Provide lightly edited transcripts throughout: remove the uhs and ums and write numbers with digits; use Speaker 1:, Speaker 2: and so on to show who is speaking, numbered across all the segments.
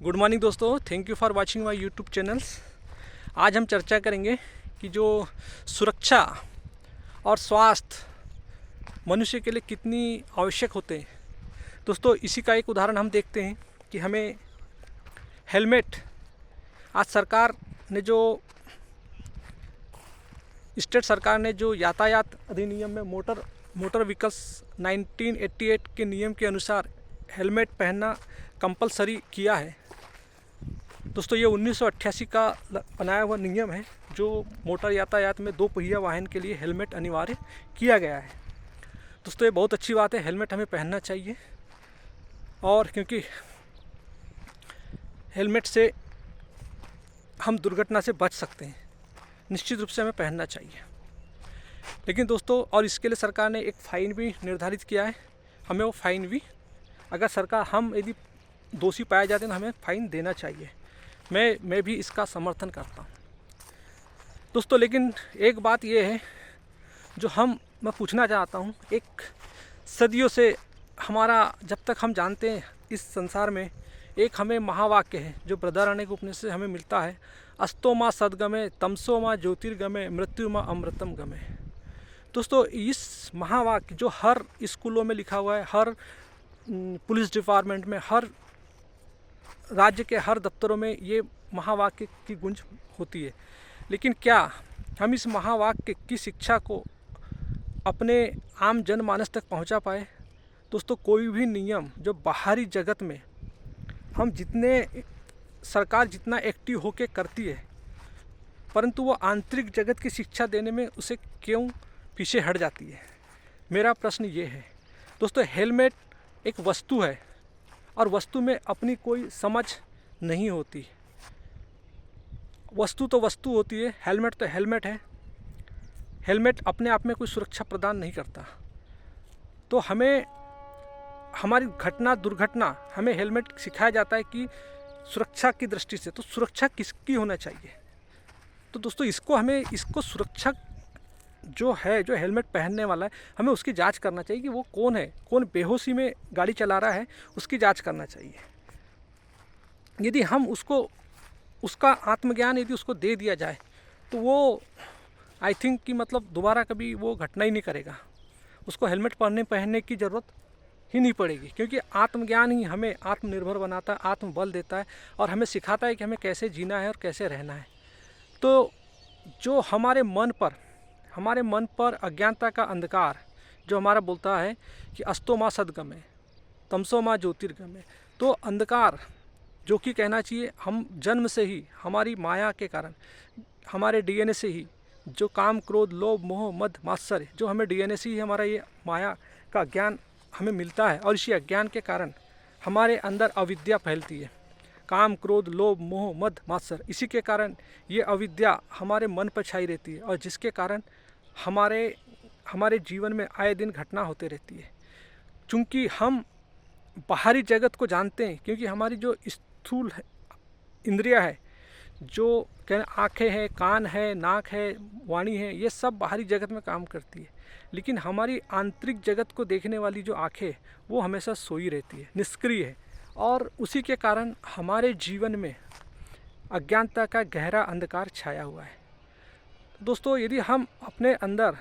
Speaker 1: Good morning दोस्तों, thank you for watching my YouTube channels. आज हम चर्चा करेंगे कि जो सुरक्षा और स्वास्थ्य मनुष्य के लिए कितनी आवश्यक होते हैं। दोस्तों, इसी का एक उदाहरण हम देखते हैं कि हमें हेलमेट आज स्टेट सरकार ने जो यातायात अधिनियम में मोटर व्हीकल्स 1988 के नियम के अनुसार हेलमेट पहनना कंपलसरी किया है। दोस्तों, ये 1988 का बनाया हुआ नियम है जो मोटर यातायात में दो पहिया वाहन के लिए हेलमेट अनिवार्य किया गया है। दोस्तों, ये बहुत अच्छी बात है, हेलमेट हमें पहनना चाहिए। और क्योंकि हेलमेट से हम दुर्घटना से बच सकते हैं, निश्चित रूप से हमें पहनना चाहिए। लेकिन दोस्तों, और इसके लिए सरकार ने एक फ़ाइन भी निर्धारित किया है। हमें वो फ़ाइन भी, अगर हम यदि दोषी पाए जाते हैं तो हमें फ़ाइन देना चाहिए। मैं भी इसका समर्थन करता हूँ दोस्तों। लेकिन एक बात ये है जो मैं पूछना चाहता हूँ, एक सदियों से हमारा, जब तक हम जानते हैं इस संसार में, एक हमें महावाक्य है जो बृहदारण्यक उपनिषद से हमें मिलता है, अस्तो माँ सद्गमे तमसो माँ ज्योतिर्गमे मृत्यु माँ अमृतम गमे। दोस्तों, इस महावाक्य जो हर स्कूलों में लिखा हुआ है, हर पुलिस डिपार्टमेंट में, हर राज्य के हर दफ्तरों में ये महावाक्य की गूंज होती है। लेकिन क्या हम इस महावाक्य की शिक्षा को अपने आम जनमानस तक पहुंचा पाए? दोस्तों, कोई भी नियम जो बाहरी जगत में सरकार जितना एक्टिव होके करती है, परंतु वो आंतरिक जगत की शिक्षा देने में उसे क्यों पीछे हट जाती है? मेरा प्रश्न ये है दोस्तों। हेलमेट एक वस्तु है और वस्तु में अपनी कोई समझ नहीं होती। वस्तु तो वस्तु होती है, हेलमेट तो हेलमेट है। हेलमेट अपने आप में कोई सुरक्षा प्रदान नहीं करता। तो हमें हमारी दुर्घटना हमें हेलमेट सिखाया जाता है कि सुरक्षा की दृष्टि से। तो सुरक्षा किसकी होना चाहिए? तो दोस्तों, इसको सुरक्षा जो हेलमेट पहनने वाला है, हमें उसकी जांच करना चाहिए कि वो कौन है, कौन बेहोशी में गाड़ी चला रहा है, उसकी जांच करना चाहिए। यदि हम उसका आत्मज्ञान यदि उसको दे दिया जाए तो वो आई थिंक कि मतलब दोबारा कभी वो घटना ही नहीं करेगा। उसको हेलमेट पहनने की ज़रूरत ही नहीं पड़ेगी, क्योंकि आत्मज्ञान ही हमें आत्मनिर्भर बनाता है, आत्मबल देता है और हमें सिखाता है कि हमें कैसे जीना है और कैसे रहना है। तो जो हमारे मन पर अज्ञानता का अंधकार जो हमारा बोलता है कि अस्तो माँ सद्गमे तमसो माँ ज्योतिर्गमे, तो अंधकार जो कि कहना चाहिए, हम जन्म से ही हमारी माया के कारण, हमारे डीएनए से ही जो काम क्रोध लोभ मोह मद मात्सर्य, जो हमें डीएनए से ही हमारा ये माया का ज्ञान हमें मिलता है, और इसी अज्ञान के कारण हमारे अंदर अविद्या फैलती है। काम क्रोध लोभ मोह मद मात्सर्य, इसी के कारण ये अविद्या हमारे मन पर छाई रहती है, और जिसके कारण हमारे जीवन में आए दिन घटना होते रहती है। चूँकि हम बाहरी जगत को जानते हैं, क्योंकि हमारी जो स्थूल इंद्रिया है, जो आँखें हैं, कान है, नाक है, वाणी है, ये सब बाहरी जगत में काम करती है। लेकिन हमारी आंतरिक जगत को देखने वाली जो आँखें, वो हमेशा सोई रहती है, निष्क्रिय है, और उसी के कारण हमारे जीवन में अज्ञानता का गहरा अंधकार छाया हुआ है। दोस्तों, यदि हम अपने अंदर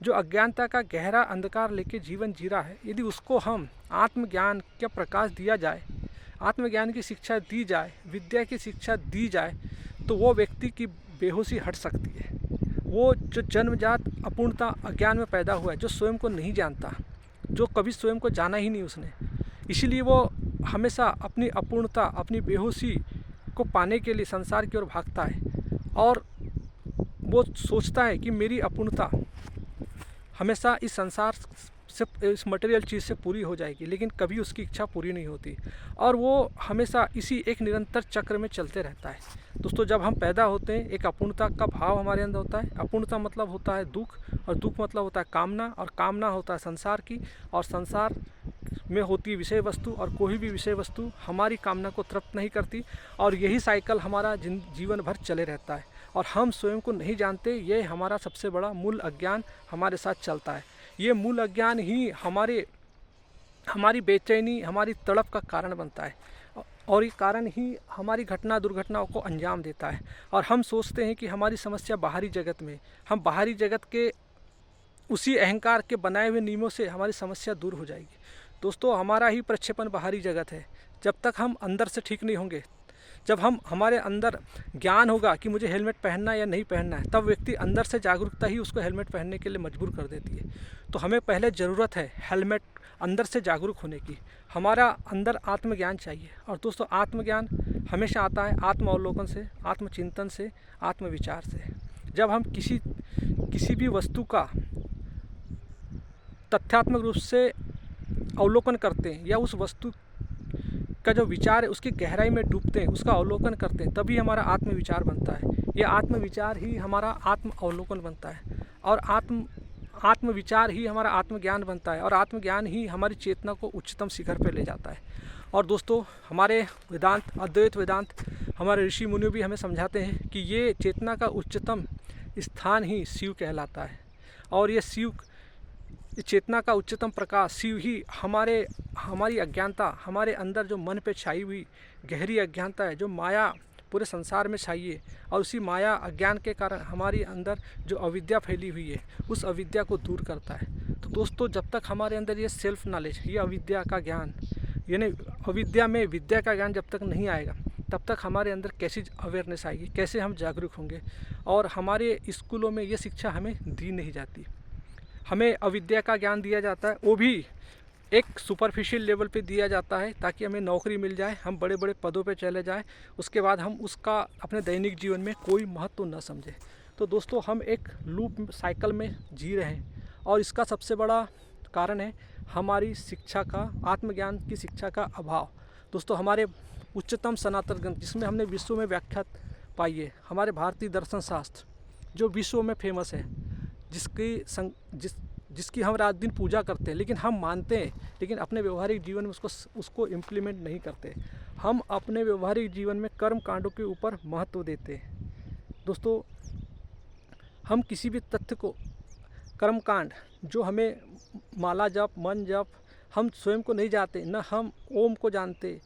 Speaker 1: जो अज्ञानता का गहरा अंधकार लेके जीवन जी रहा है, यदि उसको हम आत्मज्ञान का प्रकाश दिया जाए, आत्मज्ञान की शिक्षा दी जाए, विद्या की शिक्षा दी जाए, तो वो व्यक्ति की बेहोशी हट सकती है। वो जो जन्मजात अपूर्णता अज्ञान में पैदा हुआ है, जो स्वयं को नहीं जानता, जो कभी स्वयं को जाना ही नहीं उसने, इसीलिए वो हमेशा अपनी अपूर्णता, अपनी बेहोशी को पाने के लिए संसार की ओर भागता है, और वो सोचता है कि मेरी अपूर्णता हमेशा इस संसार से, इस मटेरियल चीज़ से पूरी हो जाएगी, लेकिन कभी उसकी इच्छा पूरी नहीं होती, और वो हमेशा इसी एक निरंतर चक्र में चलते रहता है। दोस्तों, जब हम पैदा होते हैं, एक अपूर्णता का भाव हमारे अंदर होता है। अपूर्णता मतलब होता है दुख, और दुख मतलब होता है कामना, और कामना होता है संसार की, और संसार में होती है विषय वस्तु, और कोई भी विषय वस्तु हमारी कामना को तृप्त नहीं करती, और यही साइकिल हमारा जीवन भर चले रहता है, और हम स्वयं को नहीं जानते। ये हमारा सबसे बड़ा मूल अज्ञान हमारे साथ चलता है। ये मूल अज्ञान ही हमारी बेचैनी, हमारी तड़प का कारण बनता है। और ये कारण ही हमारी घटना दुर्घटनाओं को अंजाम देता है। और हम सोचते हैं कि हमारी समस्या बाहरी जगत में, हम बाहरी जगत के उसी अहंकार के बनाए हुए नियमों से हमारी समस्या दूर हो जाएगी। दोस्तों, हमारा ही प्रक्षेपण बाहरी जगत है। जब तक हम अंदर से ठीक नहीं होंगे, जब हमारे अंदर ज्ञान होगा कि मुझे हेलमेट पहनना या नहीं पहनना है, तब व्यक्ति अंदर से जागरूकता ही उसको हेलमेट पहनने के लिए मजबूर कर देती है। तो हमें पहले ज़रूरत है हेलमेट अंदर से जागरूक होने की। हमारा अंदर आत्मज्ञान चाहिए। और दोस्तों, आत्मज्ञान हमेशा आता है आत्म अवलोकन से, आत्मचिंतन से, आत्मविचार से। जब हम किसी भी वस्तु का तथ्यात्मक रूप से अवलोकन करते हैं या उस वस्तु का जो विचार है उसकी गहराई में डूबते हैं, उसका अवलोकन करते हैं, तभी हमारा आत्मविचार बनता है। ये आत्मविचार ही हमारा आत्म अवलोकन बनता है और आत्मविचार ही हमारा आत्मज्ञान बनता है और आत्मज्ञान ही हमारी चेतना को उच्चतम शिखर पर ले जाता है। और दोस्तों, हमारे वेदांत, अद्वैत वेदांत, हमारे ऋषि मुनि भी हमें समझाते हैं कि ये चेतना का उच्चतम स्थान ही शिव कहलाता है। और ये शिव, चेतना का उच्चतम प्रकाश शिव ही हमारी अज्ञानता, हमारे अंदर जो मन पे छाई हुई गहरी अज्ञानता है, जो माया पूरे संसार में छाई है, और उसी माया अज्ञान के कारण हमारी अंदर जो अविद्या फैली हुई है, उस अविद्या को दूर करता है। तो दोस्तों, जब तक हमारे अंदर ये सेल्फ नॉलेज, ये अविद्या का ज्ञान, यानी अविद्या में विद्या का ज्ञान जब तक नहीं आएगा, तब तक हमारे अंदर कैसी अवेयरनेस आएगी, कैसे हम जागरूक होंगे। और हमारे स्कूलों में ये शिक्षा हमें दी नहीं जाती। हमें अविद्या का ज्ञान दिया जाता है, वो भी एक सुपरफिशियल लेवल पे दिया जाता है ताकि हमें नौकरी मिल जाए, हम बड़े बड़े पदों पे चले जाएं, उसके बाद हम उसका अपने दैनिक जीवन में कोई महत्व न समझें। तो दोस्तों, हम एक लूप साइकिल में जी रहे हैं और इसका सबसे बड़ा कारण है हमारी शिक्षा का, आत्मज्ञान की शिक्षा का अभाव। दोस्तों, हमारे उच्चतम सनातन ग्रंथ, जिसमें हमने विश्व में व्याख्या पाई है, हमारे भारतीय दर्शन शास्त्र जो विश्व में फेमस है, जिसकी हम रात दिन पूजा करते हैं, लेकिन हम मानते हैं, लेकिन अपने व्यवहारिक जीवन में उसको इम्प्लीमेंट नहीं करते। हम अपने व्यवहारिक जीवन में कर्म कांडों के ऊपर महत्व देते हैं। दोस्तों, हम किसी भी तथ्य को, कर्म कांड जो हमें माला जप, मन जप, हम स्वयं को नहीं जानते, न हम ओम को जानते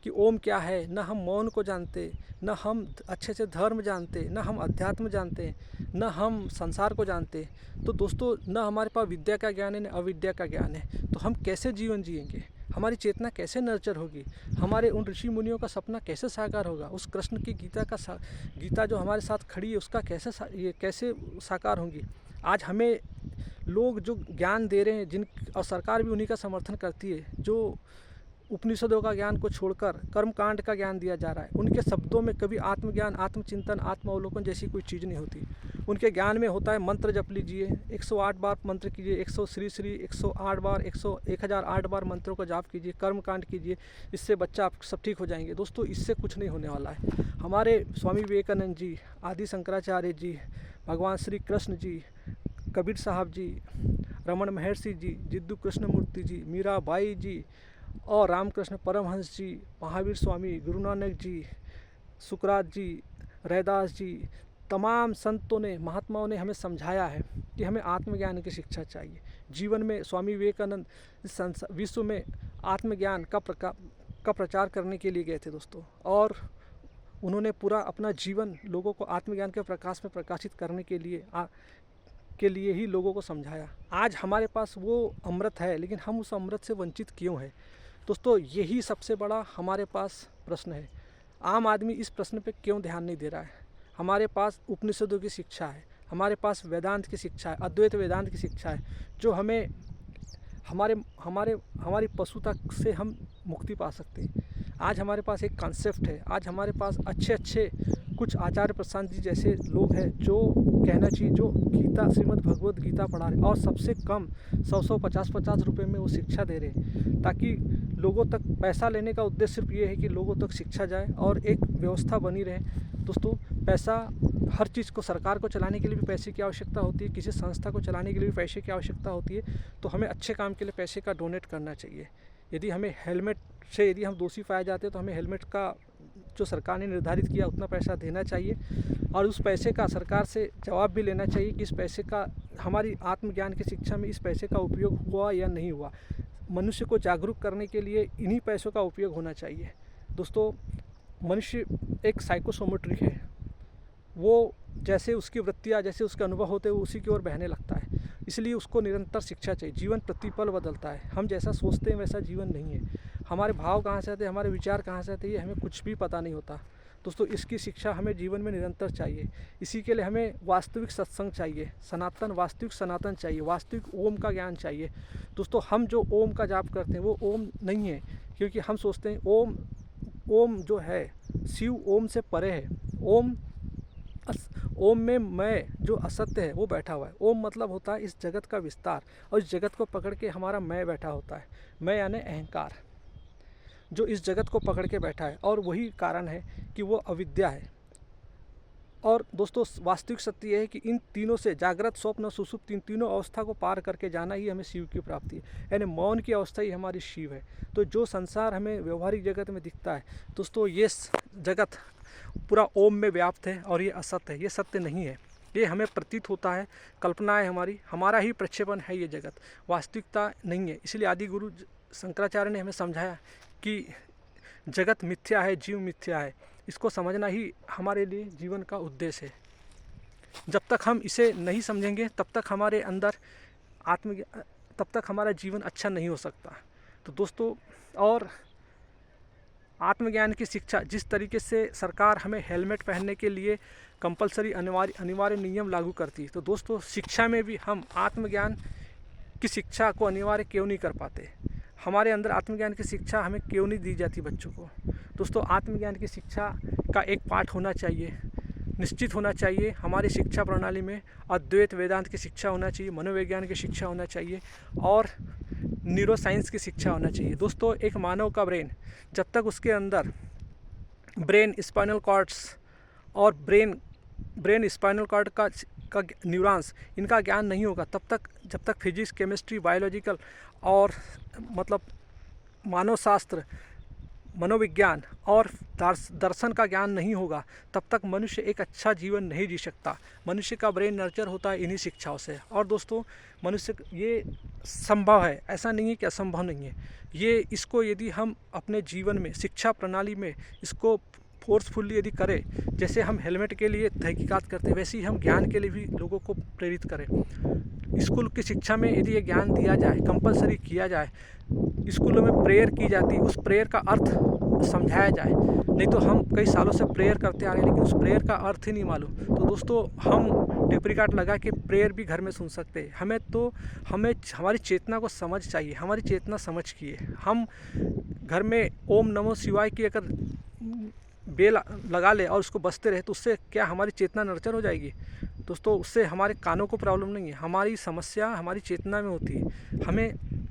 Speaker 1: कि ओम क्या है, न हम मौन को जानते, न हम अच्छे से धर्म जानते, न हम अध्यात्म जानते, न हम संसार को जानते। तो दोस्तों, न हमारे पास विद्या का ज्ञान है, न अविद्या का ज्ञान है। तो हम कैसे जीवन जिएंगे, हमारी चेतना कैसे नर्चर होगी, हमारे उन ऋषि मुनियों का सपना कैसे साकार होगा, उस कृष्ण की गीता जो हमारे साथ खड़ी है उसका कैसे साकार होंगी। आज हमें लोग जो ज्ञान दे रहे हैं, और सरकार भी उन्हीं का समर्थन करती है, जो उपनिषदों का ज्ञान को छोड़कर कर्मकांड का ज्ञान दिया जा रहा है, उनके शब्दों में कभी आत्मज्ञान, आत्मचिंतन, आत्मावलोकन जैसी कोई चीज़ नहीं होती। उनके ज्ञान में होता है मंत्र जप लीजिए, 108 बार मंत्र कीजिए, 100 श्री 108 बार, 1008 बार मंत्रों का जाप कीजिए, कर्मकांड कीजिए, इससे बच्चा आप सब ठीक हो जाएंगे। दोस्तों, इससे कुछ नहीं होने वाला है। हमारे स्वामी विवेकानंद जी, आदि शंकराचार्य जी, भगवान श्री कृष्ण जी, कबीर साहब जी, रमन महर्षि जी, जिद्दू कृष्णमूर्ति जी, मीराबाई जी और रामकृष्ण परमहंस जी, महावीर स्वामी, गुरु नानक जी, सुकरात जी, रैदास जी, तमाम संतों ने, महात्माओं ने हमें समझाया है कि हमें आत्मज्ञान की शिक्षा चाहिए जीवन में। स्वामी विवेकानंद विश्व में आत्मज्ञान का प्रचार करने के लिए गए थे दोस्तों, और उन्होंने पूरा अपना जीवन लोगों को आत्मज्ञान के प्रकाश में प्रकाशित करने के लिए ही लोगों को समझाया। आज हमारे पास वो अमृत है, लेकिन हम उस अमृत से वंचित क्यों है? दोस्तों, यही सबसे बड़ा हमारे पास प्रश्न है। आम आदमी इस प्रश्न पे क्यों ध्यान नहीं दे रहा है? हमारे पास उपनिषदों की शिक्षा है, हमारे पास वेदांत की शिक्षा है, अद्वैत वेदांत की शिक्षा है, जो हमें हमारी पशुता से हम मुक्ति पा सकते हैं। आज हमारे पास एक कॉन्सेप्ट है, आज हमारे पास अच्छे कुछ आचार्य प्रशांत जी जैसे लोग हैं, जो कहना चाहिए, जो गीता, श्रीमद् भगवद गीता पढ़ा रहे, और सबसे कम 100 50 रुपए में वो शिक्षा दे रहे हैं, ताकि लोगों तक, पैसा लेने का उद्देश्य सिर्फ ये है कि लोगों तक शिक्षा जाए और एक व्यवस्था बनी रहे। दोस्तों, पैसा, हर चीज़ को, सरकार को चलाने के लिए भी पैसे की आवश्यकता होती है, किसी संस्था को चलाने के लिए भी पैसे की आवश्यकता होती है। तो हमें अच्छे काम के लिए पैसे का डोनेट करना चाहिए। यदि हमें हेलमेट से यदि हम दोषी पाए जाते हैं, तो हमें हेलमेट का जो सरकार ने निर्धारित किया उतना पैसा देना चाहिए, और उस पैसे का सरकार से जवाब भी लेना चाहिए कि इस पैसे का, हमारी आत्मज्ञान की शिक्षा में इस पैसे का उपयोग हुआ या नहीं हुआ। मनुष्य को जागरूक करने के लिए इन्हीं पैसों का उपयोग होना चाहिए। दोस्तों मनुष्य एक साइकोसोमेट्रिक है, वो जैसे उसकी वृत्तियाँ, जैसे उसके अनुभव होते हैं वो उसी की ओर बहने लगता है। इसलिए उसको निरंतर शिक्षा चाहिए। जीवन प्रतिपल बदलता है, हम जैसा सोचते हैं वैसा जीवन नहीं है। हमारे भाव कहाँ से आते हैं, हमारे विचार कहाँ से आते हैं, ये हमें कुछ भी पता नहीं होता। दोस्तों इसकी शिक्षा हमें जीवन में निरंतर चाहिए। इसी के लिए हमें वास्तविक सत्संग चाहिए, सनातन वास्तविक सनातन चाहिए, वास्तविक ओम का ज्ञान चाहिए। दोस्तों हम जो ओम का जाप करते हैं वो ओम नहीं है, क्योंकि हम सोचते हैं ओम जो है शिव ओम से परे है। ओम में मैं जो असत्य है वो बैठा हुआ है। ओम मतलब होता है इस जगत का विस्तार, और इस जगत को पकड़ के हमारा मैं बैठा होता है। मैं यानी अहंकार, जो इस जगत को पकड़ के बैठा है, और वही कारण है कि वो अविद्या है। और दोस्तों वास्तविक सत्य यह है कि इन तीनों से, जागृत, स्वप्न, सुषुप्त, इन तीनों अवस्था को पार करके जाना ही हमें शिव की प्राप्ति है। यानी मौन की अवस्था ही हमारी शिव है। तो जो संसार हमें व्यवहारिक जगत में दिखता है दोस्तों, ये जगत पूरा ओम में व्याप्त है, और ये असत्य है, ये सत्य नहीं है। ये हमें प्रतीत होता है, कल्पना है हमारा ही प्रक्षेपण है ये जगत, वास्तविकता नहीं है। इसलिए आदि गुरु शंकराचार्य ने हमें समझाया कि जगत मिथ्या है, जीव मिथ्या है। इसको समझना ही हमारे लिए जीवन का उद्देश्य है। जब तक हम इसे नहीं समझेंगे तब तक हमारे अंदर तब तक हमारा जीवन अच्छा नहीं हो सकता। तो दोस्तों, और आत्मज्ञान की शिक्षा, जिस तरीके से सरकार हमें हेलमेट पहनने के लिए कंपलसरी अनिवार्य नियम लागू करती है, तो दोस्तों शिक्षा में भी हम आत्मज्ञान की शिक्षा को अनिवार्य क्यों नहीं कर पाते? हमारे अंदर आत्मज्ञान की शिक्षा हमें क्यों नहीं दी जाती बच्चों को? दोस्तों आत्मज्ञान की शिक्षा का एक पाठ होना चाहिए, निश्चित होना चाहिए हमारी शिक्षा प्रणाली में। अद्वैत वेदांत की शिक्षा होना चाहिए, मनोविज्ञान की शिक्षा होना चाहिए, और न्यूरो साइंस की शिक्षा होना चाहिए। दोस्तों एक मानव का ब्रेन, जब तक उसके अंदर ब्रेन स्पाइनल कॉर्ड्स और ब्रेन स्पाइनल कॉर्ड का न्यूरॉन्स, इनका ज्ञान नहीं होगा, जब तक फिजिक्स, केमिस्ट्री, बायोलॉजिकल और मतलब मानव शास्त्र, मनोविज्ञान और दर्शन का ज्ञान नहीं होगा, तब तक मनुष्य एक अच्छा जीवन नहीं जी सकता। मनुष्य का ब्रेन नर्चर होता है इन्हीं शिक्षाओं से। और दोस्तों मनुष्य, ये संभव है, ऐसा नहीं है कि असंभव नहीं है। इसको यदि हम अपने जीवन में, शिक्षा प्रणाली में इसको फोर्सफुली यदि करें, जैसे हम हेलमेट के लिए तहकीकात करते हैं, वैसे ही हम ज्ञान के लिए भी लोगों को प्रेरित करें। स्कूल की शिक्षा में यदि ये ज्ञान दिया जाए, कंपलसरी किया जाए, स्कूलों में प्रेयर की जाती है, उस प्रेयर का अर्थ समझाया जाए। नहीं तो हम कई सालों से प्रेयर करते आ रहे हैं लेकिन उस प्रेयर का अर्थ ही नहीं मालूम। तो दोस्तों हम टेप रिकॉर्ड लगा के प्रेयर भी घर में सुन सकते हैं। हमें हमारी चेतना को समझ चाहिए, हमारी चेतना समझ की है। हम घर में ओम नमो शिवाय की अगर बेल लगा ले और उसको बजते रहे, तो उससे क्या हमारी चेतना नर्चर हो जाएगी? दोस्तों उससे हमारे कानों को प्रॉब्लम नहीं है, हमारी समस्या हमारी चेतना में होती है।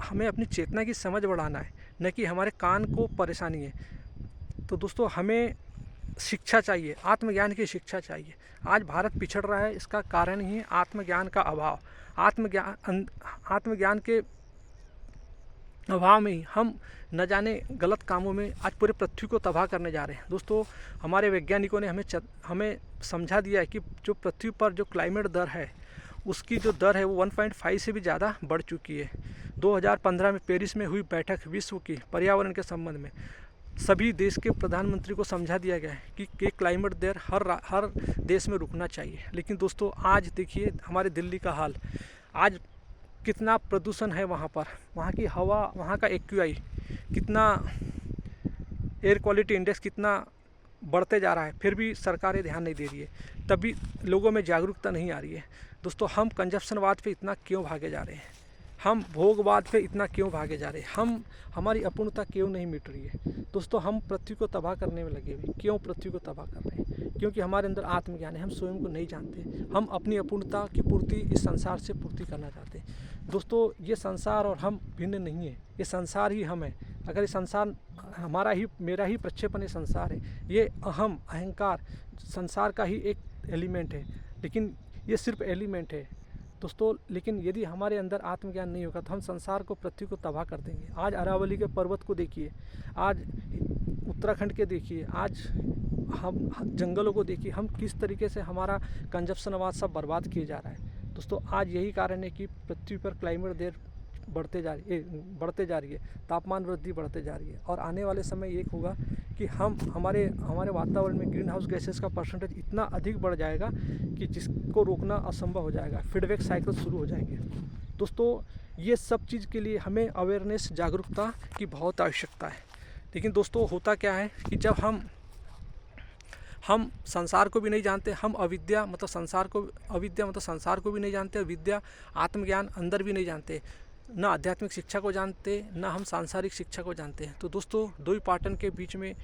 Speaker 1: हमें अपनी चेतना की समझ बढ़ाना है, न कि हमारे कान को परेशानी है। तो दोस्तों हमें शिक्षा चाहिए, आत्मज्ञान की शिक्षा चाहिए। आज भारत पिछड़ रहा है, इसका कारण ही है आत्मज्ञान का अभाव। आत्मज्ञान के अभाव में ही हम न जाने गलत कामों में आज पूरे पृथ्वी को तबाह करने जा रहे हैं। दोस्तों हमारे वैज्ञानिकों ने हमें समझा दिया है कि जो पृथ्वी पर जो क्लाइमेट दर है, उसकी जो दर है वो 1.5 से भी ज़्यादा बढ़ चुकी है। 2015 में पेरिस में हुई बैठक विश्व की पर्यावरण के संबंध में सभी देश के प्रधानमंत्री को समझा दिया गया है कि क्लाइमेट दर हर देश में रुकना चाहिए। लेकिन दोस्तों आज देखिए हमारे दिल्ली का हाल, आज कितना प्रदूषण है वहाँ पर, वहाँ की हवा, वहाँ का AQI कितना, एयर क्वालिटी इंडेक्स कितना बढ़ते जा रहा है, फिर भी सरकारें ध्यान नहीं दे रही है, तभी लोगों में जागरूकता नहीं आ रही है। दोस्तों हम कंजप्शनवाद पे इतना क्यों भागे जा रहे हैं, हम भोगवाद पे इतना क्यों भागे जा रहे हैं, हमारी अपूर्णता क्यों नहीं मिट रही है? दोस्तों हम पृथ्वी को तबाह करने में लगे हुए। क्यों पृथ्वी को तबाह कर रहे हैं? क्योंकि हमारे अंदर आत्मज्ञान है, हम स्वयं को नहीं जानते, हम अपनी अपूर्णता की पूर्ति इस संसार से पूर्ति करना चाहते हैं। दोस्तों ये संसार और हम भिन्न नहीं है, ये संसार ही हम है। अगर ये संसार मेरा ही प्रक्षेपण ये संसार है, ये अहंकार संसार का ही एक एलिमेंट है, लेकिन ये सिर्फ एलिमेंट है दोस्तों। लेकिन यदि हमारे अंदर आत्मज्ञान नहीं होगा तो हम संसार को, पृथ्वी को तबाह कर देंगे। आज अरावली के पर्वत को देखिए, आज उत्तराखंड के देखिए, आज हम जंगलों को देखिए, हम किस तरीके से हमारा कंजप्शनवाद सब बर्बाद किए जा रहा है। दोस्तों आज यही कारण है कि पृथ्वी पर क्लाइमेट बढ़ते जा रही है, तापमान वृद्धि बढ़ते जा रही है। और आने वाले समय एक होगा कि हमारे वातावरण में ग्रीन हाउस गैसेस का परसेंटेज इतना अधिक बढ़ जाएगा कि जिसको रोकना असंभव हो जाएगा, फीडबैक साइकिल शुरू हो जाएंगे। दोस्तों, ये सब चीज़ के लिए हमें अवेयरनेस, जागरूकता की बहुत आवश्यकता है। लेकिन दोस्तों, होता क्या है कि जब हम संसार को भी नहीं जानते, हम अविद्या मतलब संसार को भी नहीं जानते, विद्या आत्मज्ञान अंदर भी नहीं जानते, ना आध्यात्मिक शिक्षा को जानते, ना हम सांसारिक शिक्षा को जानते हैं। तो दोस्तों, दो ही पाटन के बीच में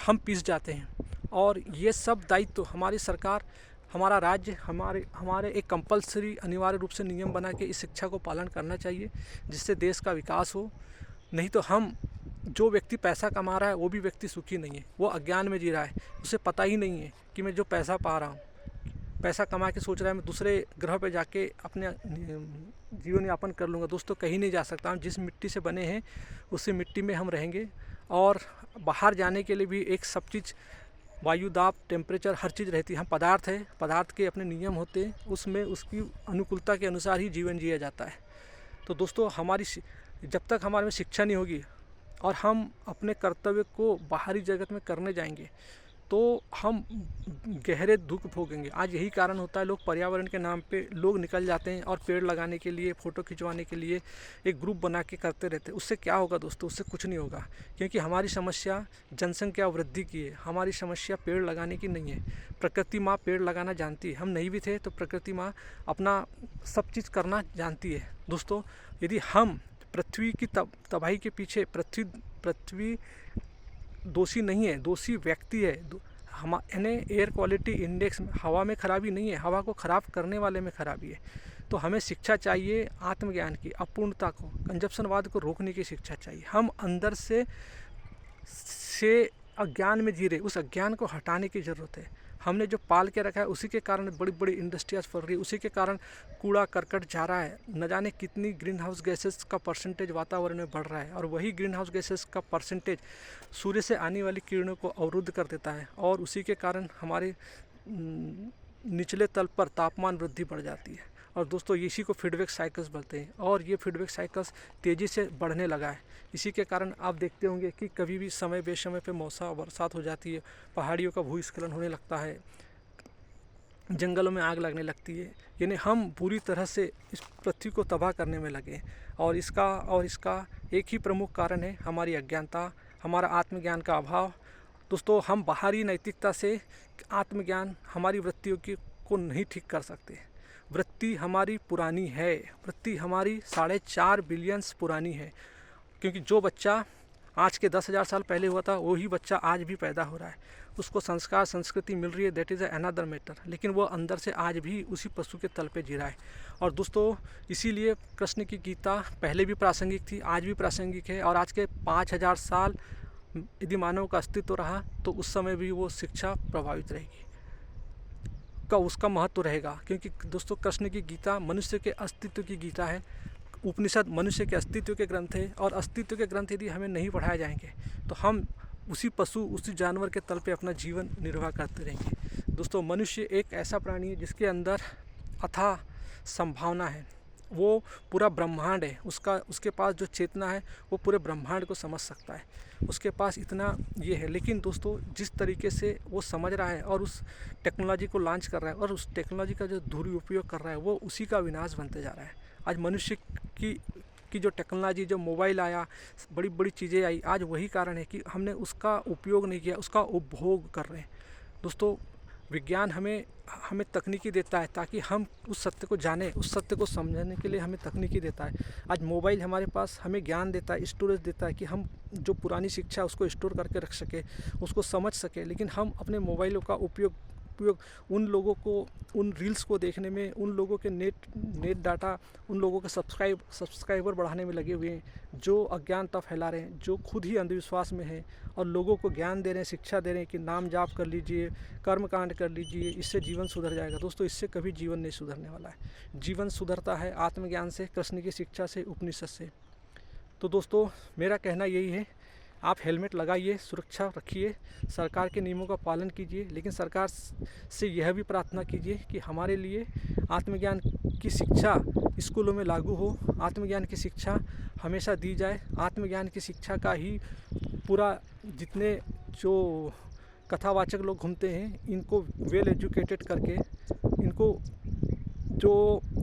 Speaker 1: हम पिस जाते हैं। और ये सब दायित्व हमारी सरकार, हमारा राज्य, हमारे एक कंपलसरी अनिवार्य रूप से नियम बना के इस शिक्षा को पालन करना चाहिए, जिससे देश का विकास हो। नहीं तो जो व्यक्ति पैसा कमा रहा है वो भी व्यक्ति सुखी नहीं है, वो अज्ञान में जी रहा है। उसे पता ही नहीं है कि मैं जो पैसा पा रहा हूँ, पैसा कमा के सोच रहा है मैं दूसरे ग्रह पे जाके अपने जीवन यापन कर लूँगा। दोस्तों, कहीं नहीं जा सकता। हम जिस मिट्टी से बने हैं उसी मिट्टी में हम रहेंगे। और बाहर जाने के लिए भी एक सब चीज़, वायु दाब, टेम्परेचर, हर चीज़ रहती है। हम पदार्थ है, पदार्थ के अपने नियम होते हैं, उसमें उसकी अनुकूलता के अनुसार ही जीवन जिया जाता है। तो दोस्तों, जब तक हमारे में शिक्षा नहीं होगी और हम अपने कर्तव्य को बाहरी जगत में करने जाएंगे तो हम गहरे दुख भोगेंगे। आज यही कारण होता है, लोग पर्यावरण के नाम पे लोग निकल जाते हैं और पेड़ लगाने के लिए, फ़ोटो खिंचवाने के लिए एक ग्रुप बना के करते रहते हैं। उससे क्या होगा दोस्तों? उससे कुछ नहीं होगा, क्योंकि हमारी समस्या जनसंख्या वृद्धि की है, हमारी समस्या पेड़ लगाने की नहीं है। प्रकृति माँ पेड़ लगाना जानती है। हम नहीं भी थे तो प्रकृति माँ अपना सब चीज़ करना जानती है। दोस्तों, यदि हम पृथ्वी की तबाही के पीछे, पृथ्वी दोषी नहीं है, दोषी व्यक्ति है। यानी एयर क्वालिटी इंडेक्स में हवा में खराबी नहीं है, हवा को ख़राब करने वाले में खराबी है। तो हमें शिक्षा चाहिए आत्मज्ञान की, अपूर्णता को, कंजप्शनवाद को रोकने की शिक्षा चाहिए। हम अंदर से अज्ञान में जी रहे, उस अज्ञान को हटाने की ज़रूरत है। हमने जो पाल के रखा है उसी के कारण बड़ी बड़ी इंडस्ट्रियाज फैल रही है, उसी के कारण कूड़ा करकट जा रहा है। न जाने कितनी ग्रीन हाउस गैसेस का परसेंटेज वातावरण में बढ़ रहा है, और वही ग्रीन हाउस गैसेस का परसेंटेज सूर्य से आने वाली किरणों को अवरुद्ध कर देता है, और उसी के कारण हमारे निचले तल पर तापमान वृद्धि बढ़ जाती है। और दोस्तों, इसी को फीडबैक साइकिल्स बोलते हैं, और ये फीडबैक साइकिल्स तेज़ी से बढ़ने लगा है। इसी के कारण आप देखते होंगे कि कभी भी समय बेसमय पे बरसात हो जाती है, पहाड़ियों का भूस्खलन होने लगता है, जंगलों में आग लगने लगती है। यानी हम पूरी तरह से इस पृथ्वी को तबाह करने में लगे। और इसका एक ही प्रमुख कारण है हमारी अज्ञानता, हमारा आत्मज्ञान का अभाव। दोस्तों, हम बाहरी नैतिकता से आत्मज्ञान, हमारी वृत्तियों को नहीं ठीक कर सकते। वृत्ति हमारी पुरानी है, वृत्ति हमारी 4.5 बिलियन पुरानी है। क्योंकि जो बच्चा आज के 10,000 साल पहले हुआ था वही बच्चा आज भी पैदा हो रहा है, उसको संस्कार संस्कृति मिल रही है, दैट इज़ अनदर मैटर। लेकिन वो अंदर से आज भी उसी पशु के तल पे जी रहा है। और दोस्तों, इसीलिए कृष्ण की गीता पहले भी प्रासंगिक थी, आज भी प्रासंगिक है, और आज के 5,000 साल यदि मानव का अस्तित्व रहा तो उस समय भी वो शिक्षा प्रभावित रहेगी, उसका महत्व रहेगा। क्योंकि दोस्तों, कृष्ण की गीता मनुष्य के अस्तित्व की गीता है। उपनिषद मनुष्य के अस्तित्व के ग्रंथ है, और अस्तित्व के ग्रंथ यदि हमें नहीं पढ़ाए जाएंगे तो हम उसी पशु, उसी जानवर के तल पे अपना जीवन निर्वाह करते रहेंगे। दोस्तों, मनुष्य एक ऐसा प्राणी है जिसके अंदर अथाह संभावना है, वो पूरा ब्रह्मांड है, उसके पास जो चेतना है वो पूरे ब्रह्मांड को समझ सकता है, उसके पास इतना ये है। लेकिन दोस्तों, जिस तरीके से वो समझ रहा है और उस टेक्नोलॉजी को लॉन्च कर रहा है और उस टेक्नोलॉजी का जो दुरुपयोग कर रहा है, वो उसी का विनाश बनते जा रहा है। आज मनुष्य की जो टेक्नोलॉजी, जो मोबाइल आया, बड़ी बड़ी चीज़ें आई, आज वही कारण है कि हमने उसका उपयोग नहीं किया, उसका उपभोग कर रहे हैं। दोस्तों, विज्ञान हमें तकनीकी देता है ताकि हम उस सत्य को जानें, उस सत्य को समझने के लिए हमें तकनीकी देता है। आज मोबाइल हमारे पास हमें ज्ञान देता है, स्टोरेज देता है कि हम जो पुरानी शिक्षा उसको स्टोर करके रख सके, उसको समझ सके। लेकिन हम अपने मोबाइलों का उपयोग उन लोगों को, उन रील्स को देखने में, उन लोगों के नेट डाटा, उन लोगों के सब्सक्राइबर बढ़ाने में लगे हुए हैं जो अज्ञानता फैला रहे हैं, जो खुद ही अंधविश्वास में हैं और लोगों को ज्ञान दे रहे हैं, शिक्षा दे रहे हैं कि नाम जाप कर लीजिए, कर्मकांड कर लीजिए, इससे जीवन सुधर जाएगा। दोस्तों, इससे कभी जीवन नहीं सुधरने वाला है। जीवन सुधरता है आत्मज्ञान से, कृष्ण की शिक्षा से, उपनिषद से। तो दोस्तों, मेरा कहना यही है, आप हेलमेट लगाइए, सुरक्षा रखिए, सरकार के नियमों का पालन कीजिए, लेकिन सरकार से यह भी प्रार्थना कीजिए कि हमारे लिए आत्मज्ञान की शिक्षा स्कूलों में लागू हो, आत्मज्ञान की शिक्षा हमेशा दी जाए। आत्मज्ञान की शिक्षा का ही पूरा जितने जो कथावाचक लोग घूमते हैं, इनको वेल एजुकेटेड करके, इनको जो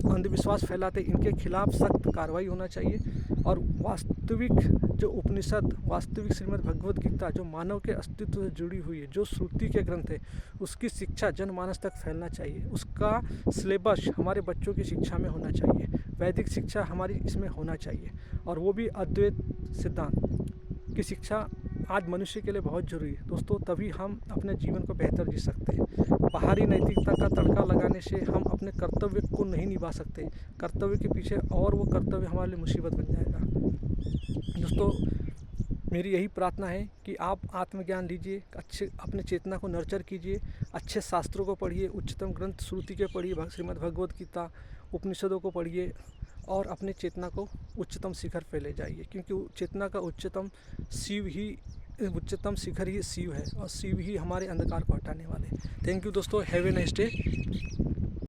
Speaker 1: अंधविश्वास फैलाते इनके खिलाफ सख्त कार्रवाई होना चाहिए। और वास्तविक जो उपनिषद, वास्तविक श्रीमद् भगवद गीता जो मानव के अस्तित्व से जुड़ी हुई है, जो श्रुति के ग्रंथ है, उसकी शिक्षा जनमानस तक फैलना चाहिए। उसका सिलेबस हमारे बच्चों की शिक्षा में होना चाहिए, वैदिक शिक्षा हमारी इसमें होना चाहिए, और वो भी अद्वैत सिद्धांत की शिक्षा आज मनुष्य के लिए बहुत ज़रूरी है दोस्तों। तभी हम अपने जीवन को बेहतर जी सकते हैं। बाहरी नैतिकता का तड़का लगाने से हम अपने कर्तव्य को नहीं निभा सकते। कर्तव्य के पीछे और वो कर्तव्य हमारे लिए मुसीबत बन जाएगा। दोस्तों, मेरी यही प्रार्थना है कि आप आत्मज्ञान लीजिए, अच्छे अपने चेतना को नर्चर कीजिए, अच्छे शास्त्रों को पढ़िए, उच्चतम ग्रंथ श्रुति के पढ़िए, श्रीमद् भगवद गीता, उपनिषदों को पढ़िए, और अपने चेतना को उच्चतम शिखर पे ले जाइए, क्योंकि चेतना का उच्चतम शिखर ही शिव है, और शिव ही हमारे अंधकार को हटाने वाले। थैंक यू दोस्तों, हैव ए नाइस डे।